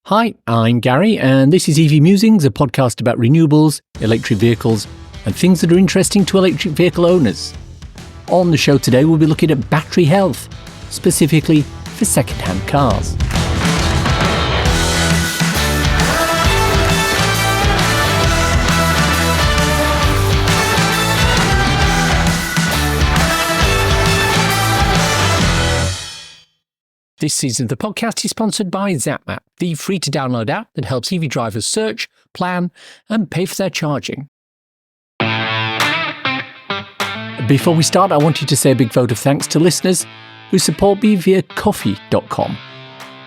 Hi, I'm Gary, and this is EV Musings, a podcast about renewables, electric vehicles, and things that are interesting to electric vehicle owners. On the show today, we'll be looking at battery health, specifically for second-hand cars. This season of the podcast is sponsored by Zapmap, the free-to-download app that helps EV drivers search, plan, and pay for their charging. Before we start, I wanted to say a big vote of thanks to listeners who support me via Ko-fi.com.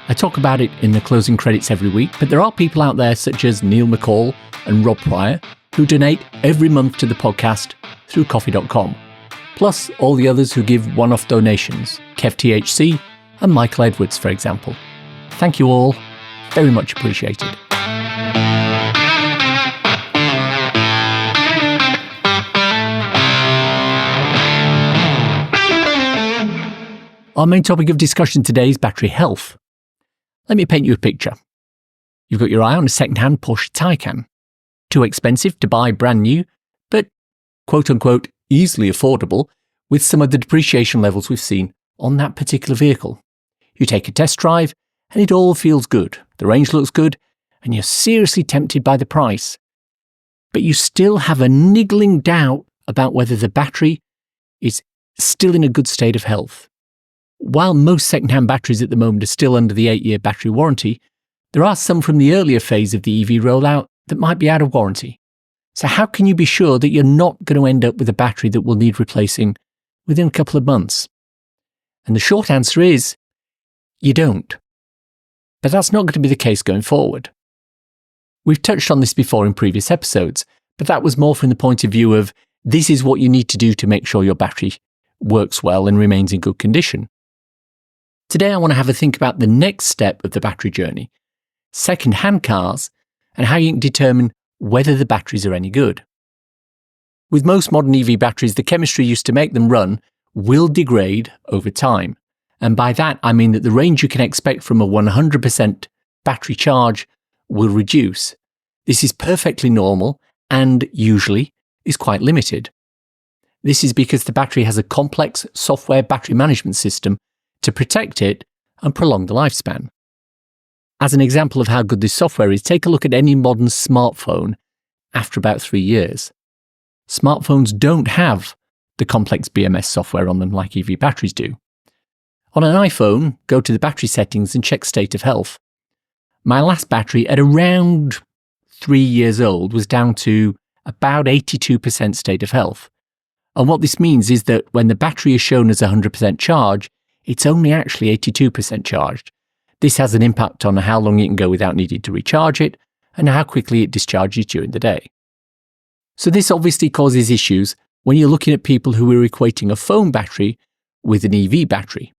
I talk about it in the closing credits every week, but there are people out there such as Neil McCall and Rob Pryor who donate every month to the podcast through Ko-fi.com, plus all the others who give one-off donations, Kev THC, and Michael Edwards, for example. Thank you all. Very much appreciated. Our main topic of discussion today is battery health. Let me paint you a picture. You've got your eye on a second-hand Porsche Taycan. Too expensive to buy brand new, but quote-unquote easily affordable with some of the depreciation levels we've seen on that particular vehicle. You take a test drive and it all feels good. The range looks good and you're seriously tempted by the price. But you still have a niggling doubt about whether the battery is still in a good state of health. While most second-hand batteries at the moment are still under the 8-year battery warranty, there are some from the earlier phase of the EV rollout that might be out of warranty. So how can you be sure that you're not going to end up with a battery that will need replacing within a couple of months? And the short answer is, you don't. But that's not going to be the case going forward. We've touched on this before in previous episodes, but that was more from the point of view of this is what you need to do to make sure your battery works well and remains in good condition. Today I want to have a think about the next step of the battery journey, second-hand cars, and how you can determine whether the batteries are any good. With most modern EV batteries, the chemistry used to make them run will degrade over time. And by that, I mean that the range you can expect from a 100% battery charge will reduce. This is perfectly normal and usually is quite limited. This is because the battery has a complex software battery management system to protect it and prolong the lifespan. As an example of how good this software is, take a look at any modern smartphone after about 3 years. Smartphones don't have the complex BMS software on them like EV batteries do. On an iPhone, go to the battery settings and check state of health. My last battery at around 3 years old was down to about 82% state of health. And what this means is that when the battery is shown as 100% charge, it's only actually 82% charged. This has an impact on how long you can go without needing to recharge it and how quickly it discharges during the day. So this obviously causes issues when you're looking at people who are equating a phone battery with an EV battery.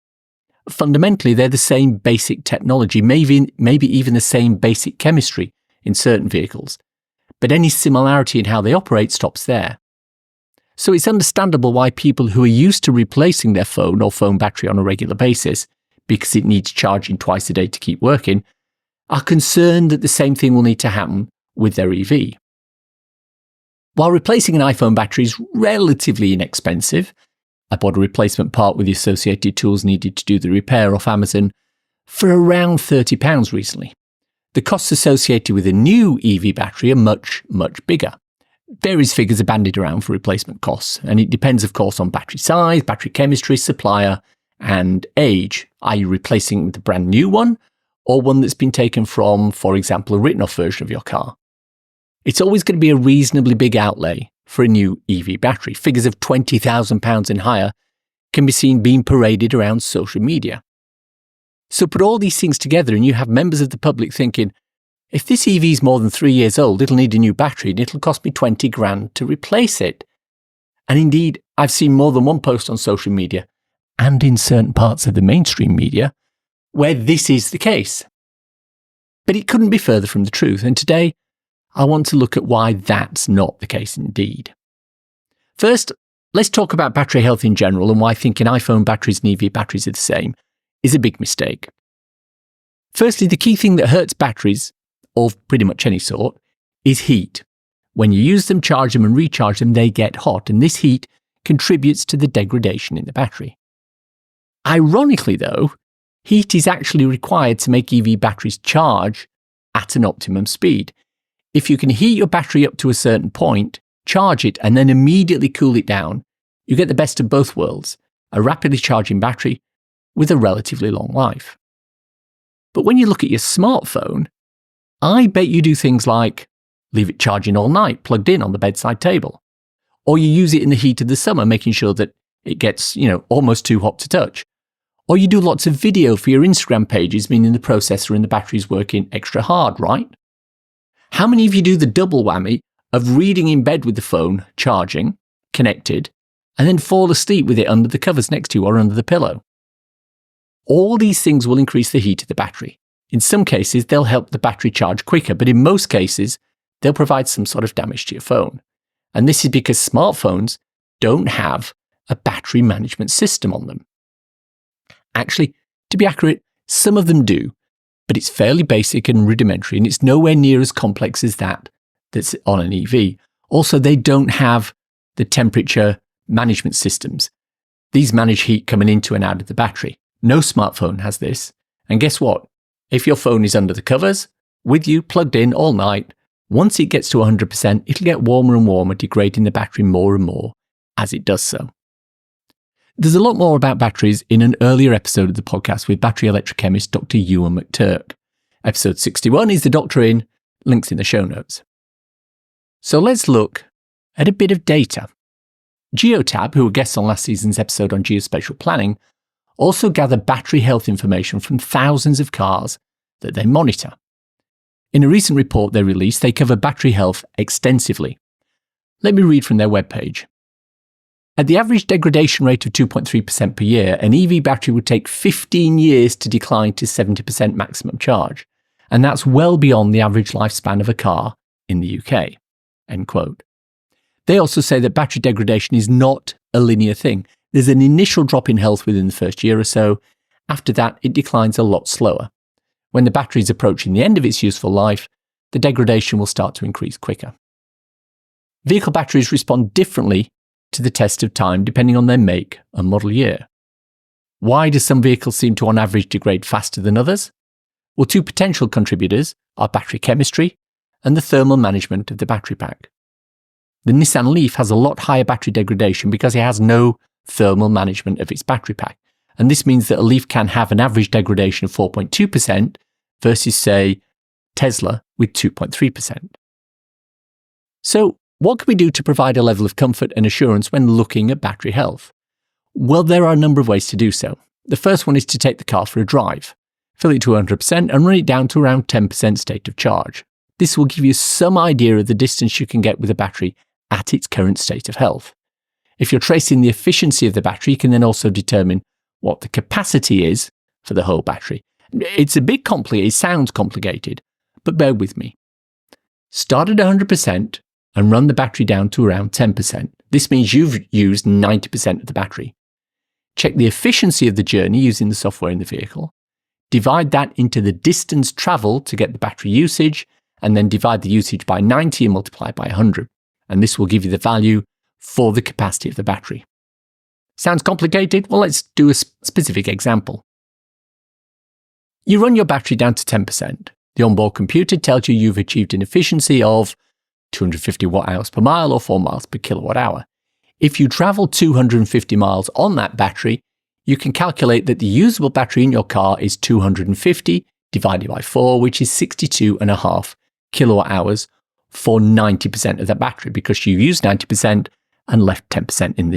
Fundamentally, they're the same basic technology, maybe even the same basic chemistry in certain vehicles, but any similarity in how they operate stops there. So it's understandable why people who are used to replacing their phone or phone battery on a regular basis, because it needs charging twice a day to keep working, are concerned that the same thing will need to happen with their EV. While replacing an iPhone battery is relatively inexpensive, I bought a replacement part with the associated tools needed to do the repair off Amazon for around £30 recently. The costs associated with a new EV battery are much, much bigger. Various figures are bandied around for replacement costs, and it depends, of course, on battery size, battery chemistry, supplier, and age. Are you replacing with a brand new one, or one that's been taken from, for example, a written-off version of your car? It's always going to be a reasonably big outlay for a new EV battery. Figures of £20,000 and higher can be seen being paraded around social media. So put all these things together and you have members of the public thinking, if this EV is more than 3 years old, it'll need a new battery and it'll cost me 20 grand to replace it. And indeed, I've seen more than one post on social media and in certain parts of the mainstream media where this is the case. But it couldn't be further from the truth. And today, I want to look at why that's not the case indeed. First, let's talk about battery health in general and why thinking iPhone batteries and EV batteries are the same is a big mistake. Firstly, the key thing that hurts batteries, of pretty much any sort, is heat. When you use them, charge them and recharge them, they get hot, and this heat contributes to the degradation in the battery. Ironically though, heat is actually required to make EV batteries charge at an optimum speed. If you can heat your battery up to a certain point, charge it, and then immediately cool it down, you get the best of both worlds, a rapidly charging battery with a relatively long life. But when you look at your smartphone, I bet you do things like leave it charging all night, plugged in on the bedside table. Or you use it in the heat of the summer, making sure that it gets, almost too hot to touch. Or you do lots of video for your Instagram pages, meaning the processor and the battery is working extra hard, right? How many of you do the double whammy of reading in bed with the phone, charging, connected, and then fall asleep with it under the covers next to you or under the pillow? All these things will increase the heat of the battery. In some cases, they'll help the battery charge quicker, but in most cases, they'll provide some sort of damage to your phone. And this is because smartphones don't have a battery management system on them. Actually, to be accurate, some of them do, but it's fairly basic and rudimentary, and it's nowhere near as complex as that's on an EV. Also, they don't have the temperature management systems. These manage heat coming into and out of the battery. No smartphone has this. And guess what? If your phone is under the covers, with you plugged in all night, once it gets to 100%, it'll get warmer and warmer, degrading the battery more and more as it does so. There's a lot more about batteries in an earlier episode of the podcast with battery electrochemist Dr. Ewan McTurk. Episode 61 is the doctor in, links in the show notes. So let's look at a bit of data. Geotab, who were guests on last season's episode on geospatial planning, also gather battery health information from thousands of cars that they monitor. In a recent report they released, they cover battery health extensively. Let me read from their webpage. At the average degradation rate of 2.3% per year, an EV battery would take 15 years to decline to 70% maximum charge, and that's well beyond the average lifespan of a car in the UK. End quote. They also say that battery degradation is not a linear thing. There's an initial drop in health within the first year or so. After that, it declines a lot slower. When the battery is approaching the end of its useful life, the degradation will start to increase quicker. Vehicle batteries respond differently to the test of time depending on their make and model year. Why do some vehicles seem to on average degrade faster than others? Well, two potential contributors are battery chemistry and the thermal management of the battery pack. The Nissan Leaf has a lot higher battery degradation because it has no thermal management of its battery pack. And this means that a Leaf can have an average degradation of 4.2% versus, say, Tesla with 2.3%. So, what can we do to provide a level of comfort and assurance when looking at battery health? Well, there are a number of ways to do so. The first one is to take the car for a drive, fill it to 100% and run it down to around 10% state of charge. This will give you some idea of the distance you can get with a battery at its current state of health. If you're tracing the efficiency of the battery, you can then also determine what the capacity is for the whole battery. It's a bit complicated, it sounds complicated, but bear with me. Start at 100% and run the battery down to around 10%. This means you've used 90% of the battery. Check the efficiency of the journey using the software in the vehicle. Divide that into the distance travelled to get the battery usage, and then divide the usage by 90 and multiply by 100. And this will give you the value for the capacity of the battery. Sounds complicated? Well, let's do a specific example. You run your battery down to 10%. The onboard computer tells you you've achieved an efficiency of 250 watt-hours per mile or 4 miles per kilowatt-hour. If you travel 250 miles on that battery, you can calculate that the usable battery in your car is 250 divided by 4, which is 62.5 kilowatt-hours for 90% of that battery, because you used 90% and left 10% in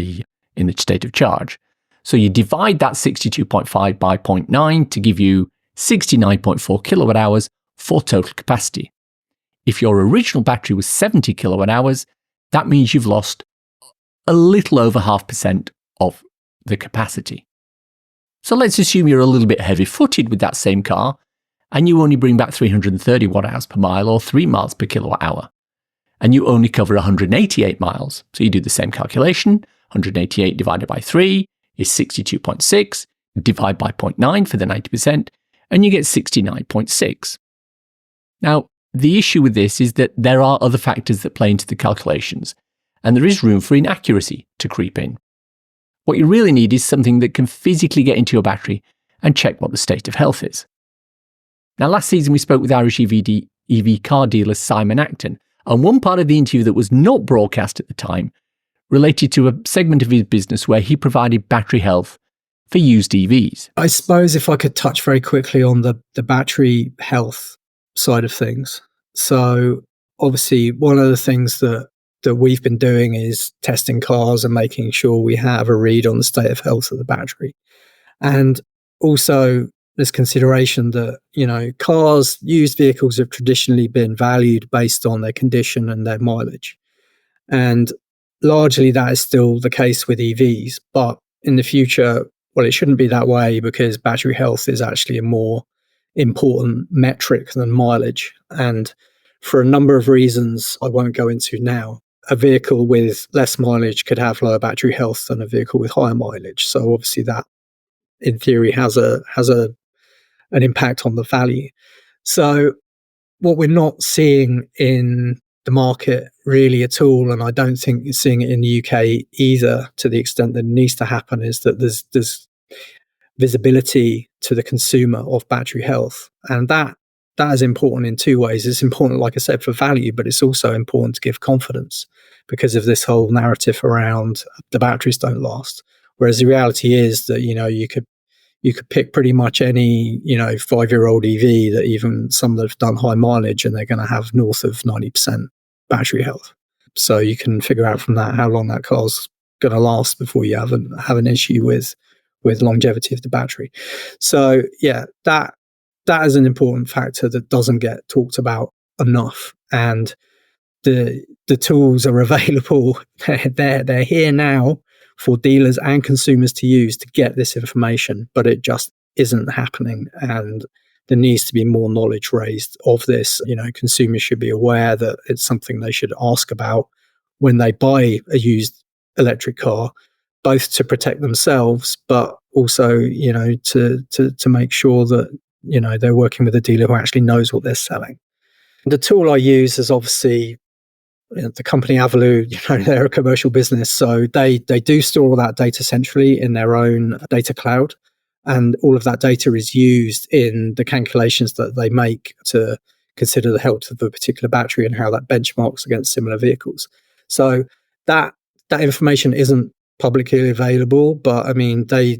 the state of charge. So you divide that 62.5 by 0.9 to give you 69.4 kilowatt hours for total capacity. If your original battery was 70 kilowatt hours, that means you've lost a little over 0.5% of the capacity. So let's assume you're a little bit heavy-footed with that same car and you only bring back 330 watt-hours per mile or 3 miles per kilowatt hour, and you only cover 188 miles. So you do the same calculation. 188 divided by 3 is 62.6. Divide by 0.9 for the 90%, and you get 69.6. Now, the issue with this is that there are other factors that play into the calculations, and there is room for inaccuracy to creep in. What you really need is something that can physically get into your battery and check what the state of health is. Now, last season we spoke with Irish EV car dealer Simon Acton, and one part of the interview that was not broadcast at the time related to a segment of his business where he provided battery health for used EVs. I suppose if I could touch very quickly on the battery health side of things. So obviously one of the things that we've been doing is testing cars and making sure we have a read on the state of health of the battery. And also there's consideration that, cars, used vehicles have traditionally been valued based on their condition and their mileage. And largely that is still the case with EVs. But in the future, well, it shouldn't be that way because battery health is actually a more important metric than mileage. And for a number of reasons I won't go into now, a vehicle with less mileage could have lower battery health than a vehicle with higher mileage. So obviously that in theory has an impact on the value. So what we're not seeing in the market really at all, and I don't think you're seeing it in the UK either to the extent that it needs to happen, is that there's visibility to the consumer of battery health. And that is important in two ways. It's important, like I said, for value, but it's also important to give confidence because of this whole narrative around the batteries don't last. Whereas the reality is that, you could pick pretty much any, 5-year-old EV that even some that have done high mileage and they're going to have north of 90% battery health. So you can figure out from that how long that car's going to last before you have an issue with longevity of the battery. So yeah, that is an important factor that doesn't get talked about enough. And the tools are available. They're here now for dealers and consumers to use to get this information, but it just isn't happening. And there needs to be more knowledge raised of this. Consumers should be aware that it's something they should ask about when they buy a used electric car, both to protect themselves, but also, to make sure that, they're working with a dealer who actually knows what they're selling. The tool I use is obviously the company Avalu. They're a commercial business, so they do store all that data centrally in their own data cloud, and all of that data is used in the calculations that they make to consider the health of a particular battery and how that benchmarks against similar vehicles. So that information isn't publicly available, but I mean they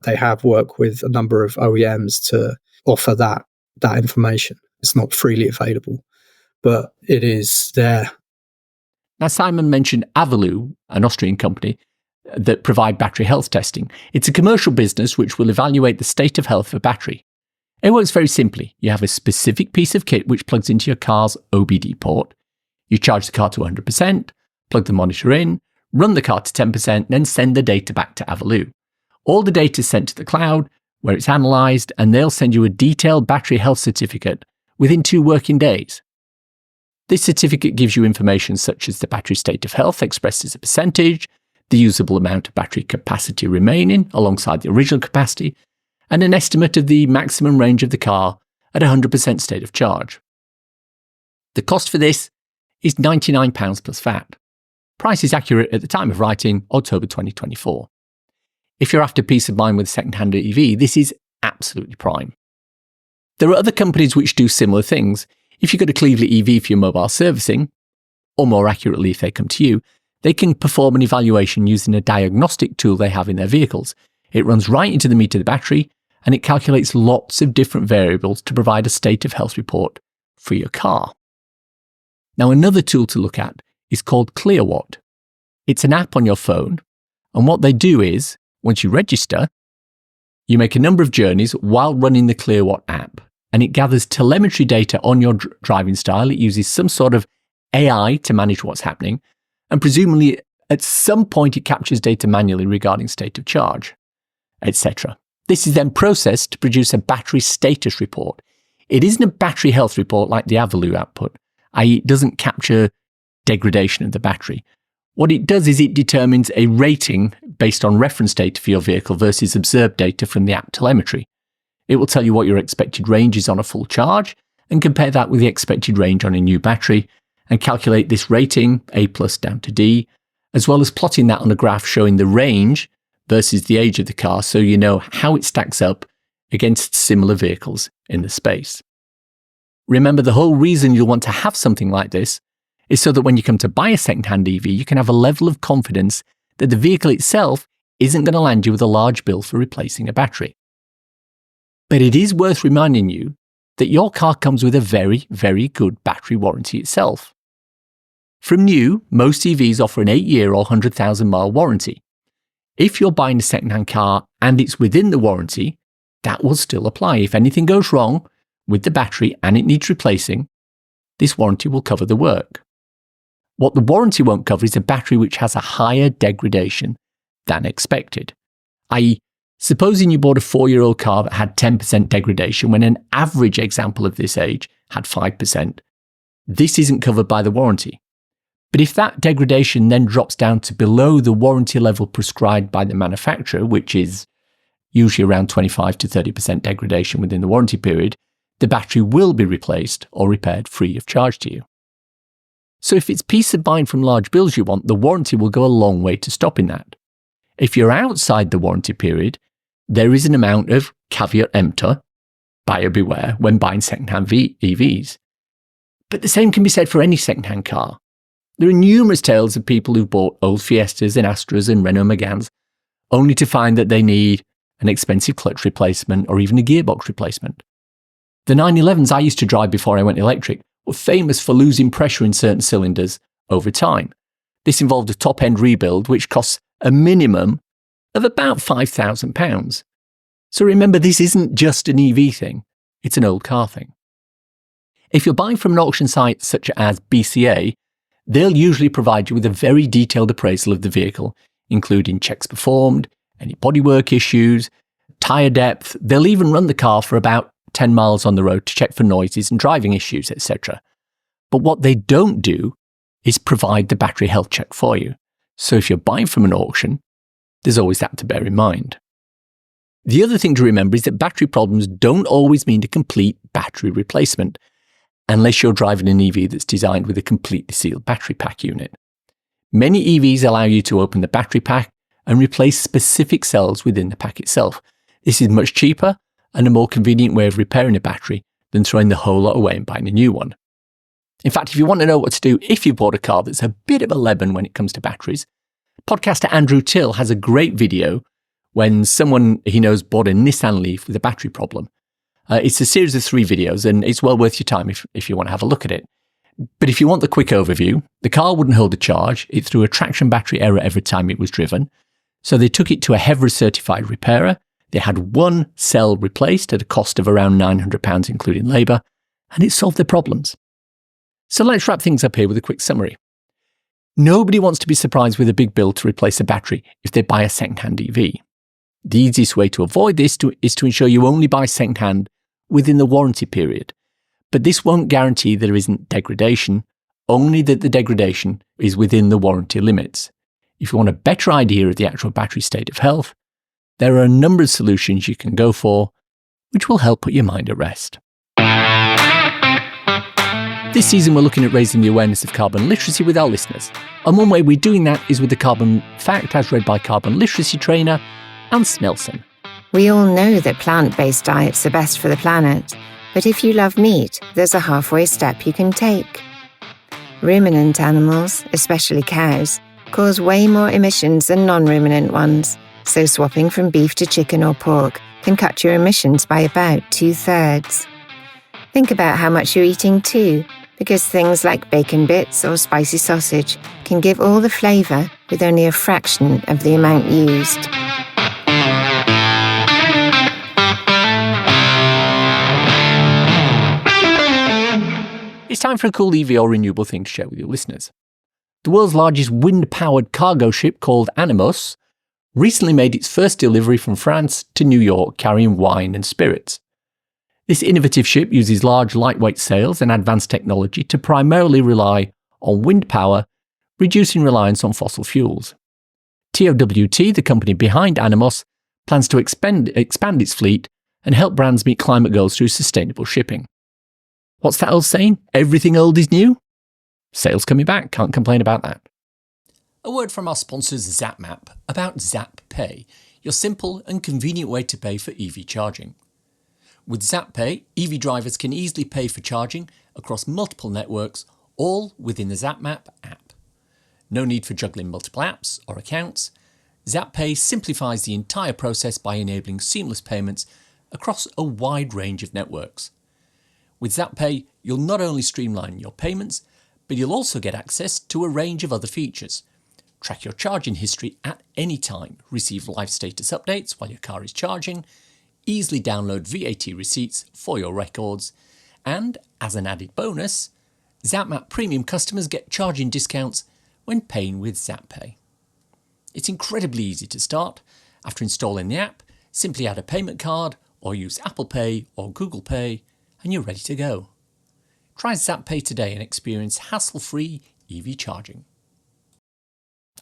have worked with a number of OEMs to offer that information. It's not freely available, but it is there. Now, Simon mentioned Avalu, an Austrian company that provide battery health testing. It's a commercial business which will evaluate the state of health of a battery. It works very simply. You have a specific piece of kit which plugs into your car's OBD port. You charge the car to 100%, plug the monitor in, run the car to 10%, then send the data back to Avalu. All the data is sent to the cloud, where it's analysed, and they'll send you a detailed battery health certificate within 2 working days. This certificate gives you information such as the battery state of health expressed as a percentage, the usable amount of battery capacity remaining alongside the original capacity, and an estimate of the maximum range of the car at 100% state of charge. The cost for this is £99 plus VAT. Price is accurate at the time of writing, October 2024. If you're after peace of mind with a second-hand EV, this is absolutely prime. There are other companies which do similar things. If you go to Cleveland EV for your mobile servicing, or more accurately if they come to you, they can perform an evaluation using a diagnostic tool they have in their vehicles. It runs right into the meter of the battery, and it calculates lots of different variables to provide a state of health report for your car. Now, another tool to look at is called ClearWatt. It's an app on your phone, and what they do is, once you register, you make a number of journeys while running the ClearWatt app, and it gathers telemetry data on your driving style. It uses some sort of AI to manage what's happening, and presumably at some point it captures data manually regarding state of charge, etc. This is then processed to produce a battery status report. It isn't a battery health report like the Avalu output, i.e. it doesn't capture degradation of the battery. What it does is it determines a rating based on reference data for your vehicle versus observed data from the app telemetry. It will tell you what your expected range is on a full charge and compare that with the expected range on a new battery and calculate this rating, A+ down to D, as well as plotting that on a graph showing the range versus the age of the car so you know how it stacks up against similar vehicles in the space. Remember, the whole reason you'll want to have something like this is so that when you come to buy a second-hand EV, you can have a level of confidence that the vehicle itself isn't going to land you with a large bill for replacing a battery. But it is worth reminding you that your car comes with a very, very good battery warranty itself. From new, most EVs offer an 8-year or 100,000 mile warranty. If you're buying a second-hand car and it's within the warranty, that will still apply. If anything goes wrong with the battery and it needs replacing, this warranty will cover the work. What the warranty won't cover is a battery which has a higher degradation than expected, i.e., supposing you bought a 4-year-old car that had 10% degradation when an average example of this age had 5%. This isn't covered by the warranty. But if that degradation then drops down to below the warranty level prescribed by the manufacturer, which is usually around 25 to 30% degradation within the warranty period, the battery will be replaced or repaired free of charge to you. So if it's peace of mind from large bills you want, the warranty will go a long way to stopping that. If you're outside the warranty period, there is an amount of caveat emptor, buyer beware, when buying second-hand EVs. But the same can be said for any second-hand car. There are numerous tales of people who've bought old Fiestas and Astras and Renault Meganes, only to find that they need an expensive clutch replacement or even a gearbox replacement. The 911s I used to drive before I went electric were famous for losing pressure in certain cylinders over time. This involved a top-end rebuild which costs a minimum of about £5,000. So remember, this isn't just an EV thing, it's an old car thing. If you're buying from an auction site such as BCA, they'll usually provide you with a very detailed appraisal of the vehicle, including checks performed, any bodywork issues, tyre depth. They'll even run the car for about 10 miles on the road to check for noises and driving issues, etc. But what they don't do is provide the battery health check for you. So if you're buying from an auction, there's always that to bear in mind. The other thing to remember is that battery problems don't always mean a complete battery replacement, unless you're driving an EV that's designed with a completely sealed battery pack unit. Many EVs allow you to open the battery pack and replace specific cells within the pack itself. This is much cheaper and a more convenient way of repairing a battery than throwing the whole lot away and buying a new one. In fact, if you want to know what to do if you bought a car that's a bit of a lemon when it comes to batteries, podcaster Andrew Till has a great video when someone he knows bought a Nissan Leaf with a battery problem. It's a series of 3 videos and it's well worth your time if you want to have a look at it. But if you want the quick overview, the car wouldn't hold a charge. It threw a traction battery error every time it was driven. So they took it to a HEVRA certified repairer. They had one cell replaced at a cost of around £900 including labour, and it solved their problems. So let's wrap things up here with a quick summary. Nobody wants to be surprised with a big bill to replace a battery if they buy a second-hand EV. The easiest way to avoid this is to ensure you only buy second-hand within the warranty period. But this won't guarantee there isn't degradation, only that the degradation is within the warranty limits. If you want a better idea of the actual battery state of health, there are a number of solutions you can go for, which will help put your mind at rest. This season, we're looking at raising the awareness of carbon literacy with our listeners. And one way we're doing that is with the Carbon Fact, as read by carbon literacy trainer Ants Nelson. We all know that plant-based diets are best for the planet, but if you love meat, there's a halfway step you can take. Ruminant animals, especially cows, cause way more emissions than non-ruminant ones, so swapping from beef to chicken or pork can cut your emissions by about 2/3. Think about how much you're eating too, because things like bacon bits or spicy sausage can give all the flavour with only a fraction of the amount used. It's time for a cool EV or renewable thing to share with your listeners. The world's largest wind-powered cargo ship called Animos recently made its first delivery from France to New York carrying wine and spirits. This innovative ship uses large lightweight sails and advanced technology to primarily rely on wind power, reducing reliance on fossil fuels. TOWT, the company behind Animos, plans to expand its fleet and help brands meet climate goals through sustainable shipping. What's that old saying? Everything old is new? Sales coming back, can't complain about that. A word from our sponsors Zapmap about Zap Pay, your simple and convenient way to pay for EV charging. With Zap Pay, EV drivers can easily pay for charging across multiple networks, all within the Zapmap app. No need for juggling multiple apps or accounts. Zap Pay simplifies the entire process by enabling seamless payments across a wide range of networks. With Zap Pay, you'll not only streamline your payments, but you'll also get access to a range of other features. Track your charging history at any time, receive live status updates while your car is charging, easily download VAT receipts for your records, and, as an added bonus, Zapmap Premium customers get charging discounts when paying with Zap Pay. It's incredibly easy to start. After installing the app, simply add a payment card or use Apple Pay or Google Pay and you're ready to go. Try Zap Pay today and experience hassle-free EV charging.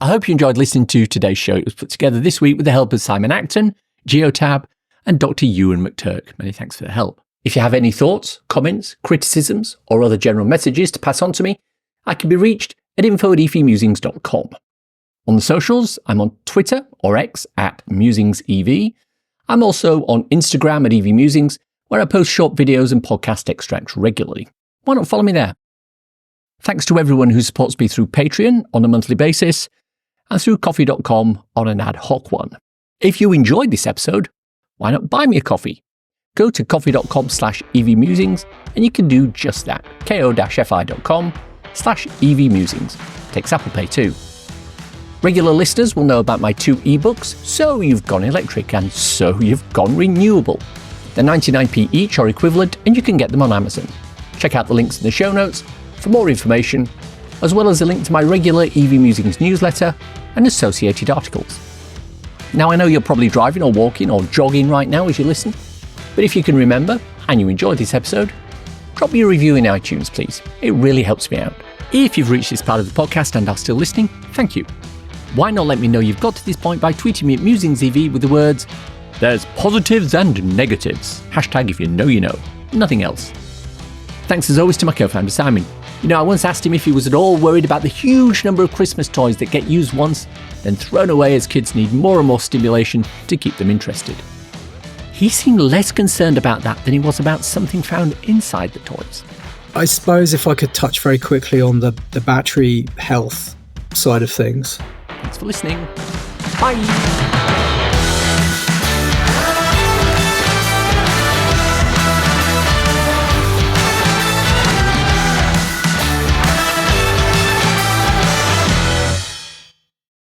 I hope you enjoyed listening to today's show. It was put together this week with the help of Simon Acton, Geotab, and Dr. Ewan McTurk. Many thanks for the help. If you have any thoughts, comments, criticisms, or other general messages to pass on to me, I can be reached at info@evmusings.com. On the socials, I'm on Twitter or X at MusingsEV. I'm also on Instagram at EV Musings, where I post short videos and podcast extracts regularly. Why not follow me there? Thanks to everyone who supports me through Patreon on a monthly basis and through coffee.com on an ad hoc one. If you enjoyed this episode, why not buy me a coffee? Go to coffee.com/EVmusings and you can do just that. ko-fi.com/EVmusings. Takes Apple Pay too. Regular listeners will know about my 2 ebooks, So You've Gone Electric and So You've Gone Renewable. They're 99p each or equivalent and you can get them on Amazon. Check out the links in the show notes for more information, as well as a link to my regular EV Musings newsletter and associated articles. Now I know you're probably driving or walking or jogging right now as you listen, but if you can remember and you enjoyed this episode, drop me a review in iTunes please. It really helps me out. If you've reached this part of the podcast and are still listening, thank you. Why not let me know you've got to this point by tweeting me at MusingsEV with the words, "There's positives and negatives." Hashtag if you know you know. Nothing else. Thanks as always to my co-founder Simon. You know, I once asked him if he was at all worried about the huge number of Christmas toys that get used once, then thrown away as kids need more and more stimulation to keep them interested. He seemed less concerned about that than he was about something found inside the toys. I suppose if I could touch very quickly on the battery health side of things. Thanks for listening. Bye.